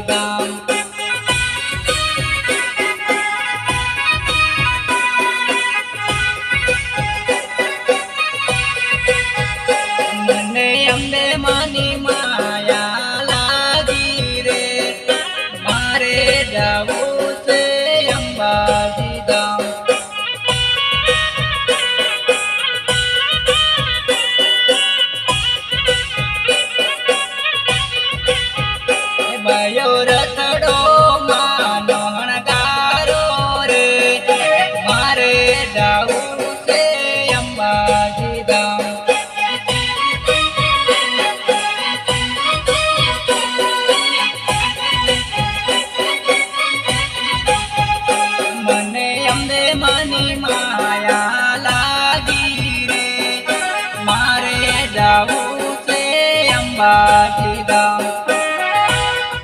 ધામ મને અંબે માની માયા લાગી રે મારે જાવું છે અંબાજી ધામ બયો રથડો માનો હણગારો રે મારે જાવું છે અંબાજી ધામ મને અંબે માની માયા લાગી રે મારે જાવું છે અંબાજી ધામ